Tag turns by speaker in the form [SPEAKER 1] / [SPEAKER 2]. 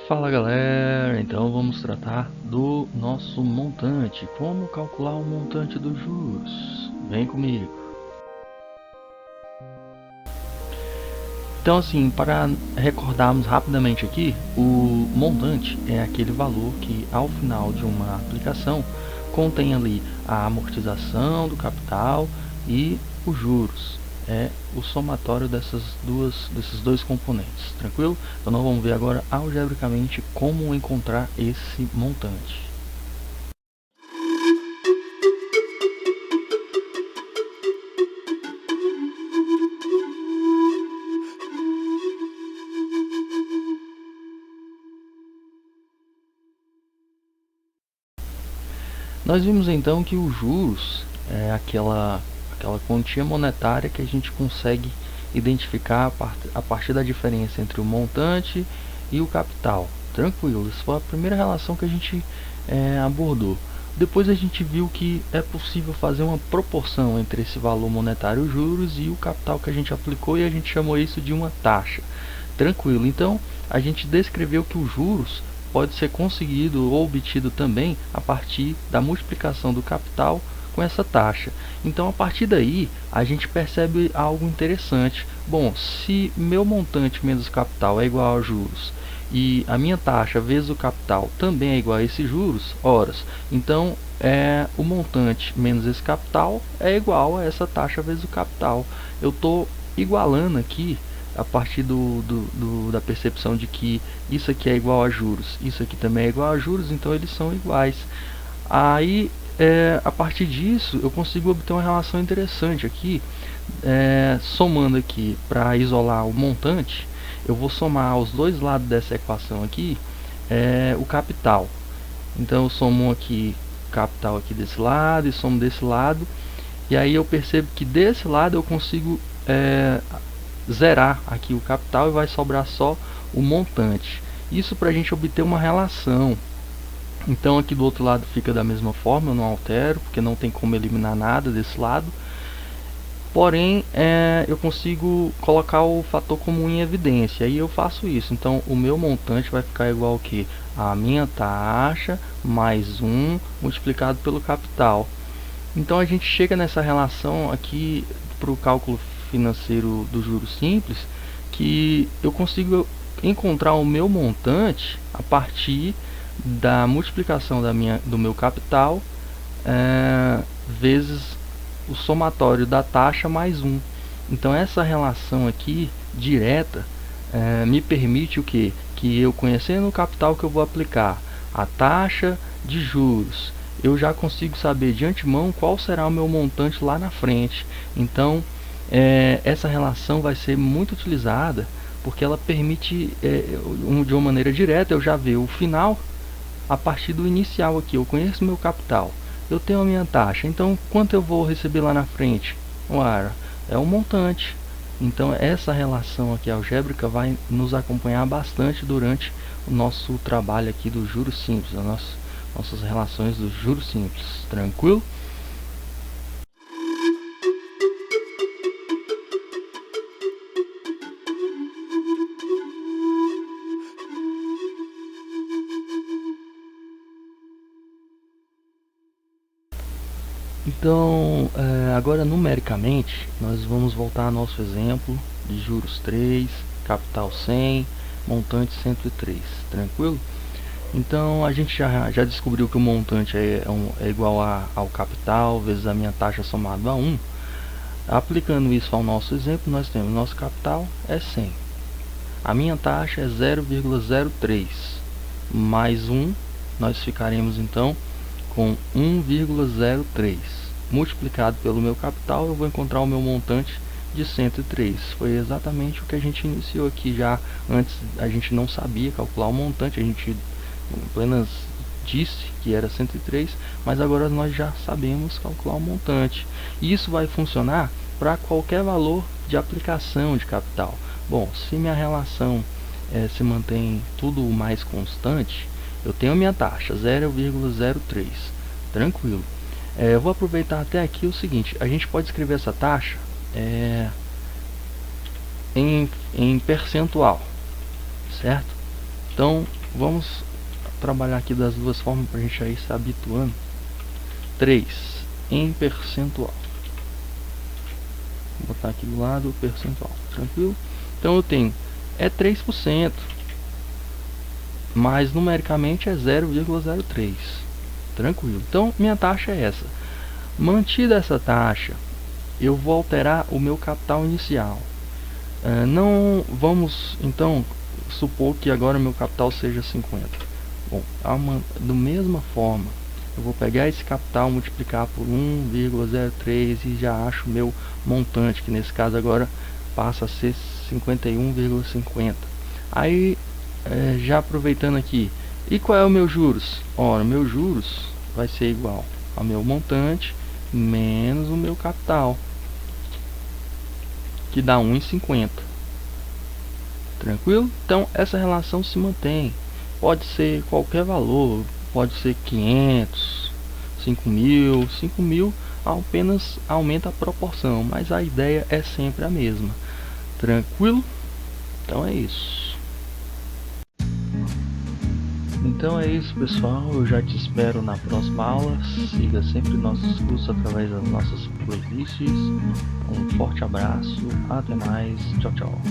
[SPEAKER 1] Fala galera, então vamos tratar do nosso montante, como calcular o montante dos juros. Vem comigo. Então assim, para recordarmos rapidamente aqui, o montante é aquele valor que ao final de uma aplicação contém ali a amortização do capital e os juros. É o somatório desses dois componentes, tranquilo? Então nós vamos ver agora algebricamente como encontrar esse montante. Nós vimos então que os juros é aquela quantia monetária que a gente consegue identificar a partir da diferença entre o montante e o capital. Tranquilo, essa foi a primeira relação que a gente abordou. Depois a gente viu que é possível fazer uma proporção entre esse valor monetário, os juros, e o capital que a gente aplicou, e a gente chamou isso de uma taxa. Tranquilo, então a gente descreveu que os juros pode ser conseguido ou obtido também a partir da multiplicação do capital com essa taxa. Então a partir daí a gente percebe algo interessante. Bom, se meu montante menos capital é igual a juros e a minha taxa vezes o capital também é igual a esses juros, horas, então o montante menos esse capital é igual a essa taxa vezes o capital. Eu estou igualando aqui a partir da percepção de que isso aqui é igual a juros, isso aqui também é igual a juros, então eles são iguais. Aí, a partir disso, eu consigo obter uma relação interessante aqui, somando aqui para isolar o montante, eu vou somar aos dois lados dessa equação aqui o capital. Então eu somo aqui o capital aqui desse lado e somo desse lado, e aí eu percebo que desse lado eu consigo zerar aqui o capital e vai sobrar só o montante. Isso para a gente obter uma relação. Então aqui do outro lado fica da mesma forma, eu não altero, porque não tem como eliminar nada desse lado. Porém, eu consigo colocar o fator comum em evidência, e eu faço isso. Então o meu montante vai ficar igual ao que? A minha taxa mais 1 multiplicado pelo capital. Então a gente chega nessa relação aqui para o cálculo financeiro do juros simples, que eu consigo encontrar o meu montante a partir da multiplicação do meu capital vezes o somatório da taxa mais 1. Então essa relação aqui direta me permite o que? Que eu, conhecendo o capital que eu vou aplicar, a taxa de juros, eu já consigo saber de antemão qual será o meu montante lá na frente. Então essa relação vai ser muito utilizada, porque ela permite de uma maneira direta eu já ver o final a partir do inicial aqui. Eu conheço meu capital, eu tenho a minha taxa, então quanto eu vou receber lá na frente? Ora, é um montante. Então essa relação aqui algébrica vai nos acompanhar bastante durante o nosso trabalho aqui dos juros simples, nossas relações dos juros simples. Tranquilo? Então, agora numericamente, nós vamos voltar ao nosso exemplo de juros 3, capital 100, montante 103, tranquilo? Então, a gente já descobriu que o montante é igual ao capital vezes a minha taxa somado a 1. Aplicando isso ao nosso exemplo, nós temos nosso capital é 100. A minha taxa é 0,03 mais 1, nós ficaremos então com 1,03 multiplicado pelo meu capital, eu vou encontrar o meu montante de 103. Foi exatamente o que a gente iniciou aqui já. Antes a gente não sabia calcular o montante, a gente apenas disse que era 103, mas agora nós já sabemos calcular o montante. E isso vai funcionar para qualquer valor de aplicação de capital. Bom, se minha relação se mantém tudo mais constante, eu tenho a minha taxa 0,03, tranquilo. Eu vou aproveitar até aqui o seguinte: a gente pode escrever essa taxa em percentual, certo? Então vamos trabalhar aqui das duas formas para a gente aí se habituando. 3 em percentual. Vou botar aqui do lado o percentual, tranquilo? Então eu tenho 3%, mas numericamente é 0,03, tranquilo. Então minha taxa é essa. Mantida essa taxa, eu vou alterar o meu capital inicial. Não vamos então supor que agora meu capital seja 50. Bom, da mesma forma, eu vou pegar esse capital, multiplicar por 1,03 e já acho meu montante, que nesse caso agora passa a ser 51,50. Aí, já aproveitando aqui, e qual é o meu juros? Ora, meu juros vai ser igual ao meu montante menos o meu capital, que dá 1,50. Tranquilo? Então essa relação se mantém. Pode ser qualquer valor, pode ser 500, 5.000 apenas aumenta a proporção, mas a ideia é sempre a mesma. Tranquilo? Então é isso. Então é isso, pessoal, eu já te espero na próxima aula. Siga sempre nossos cursos através das nossas playlists. Um forte abraço, até mais, tchau, tchau.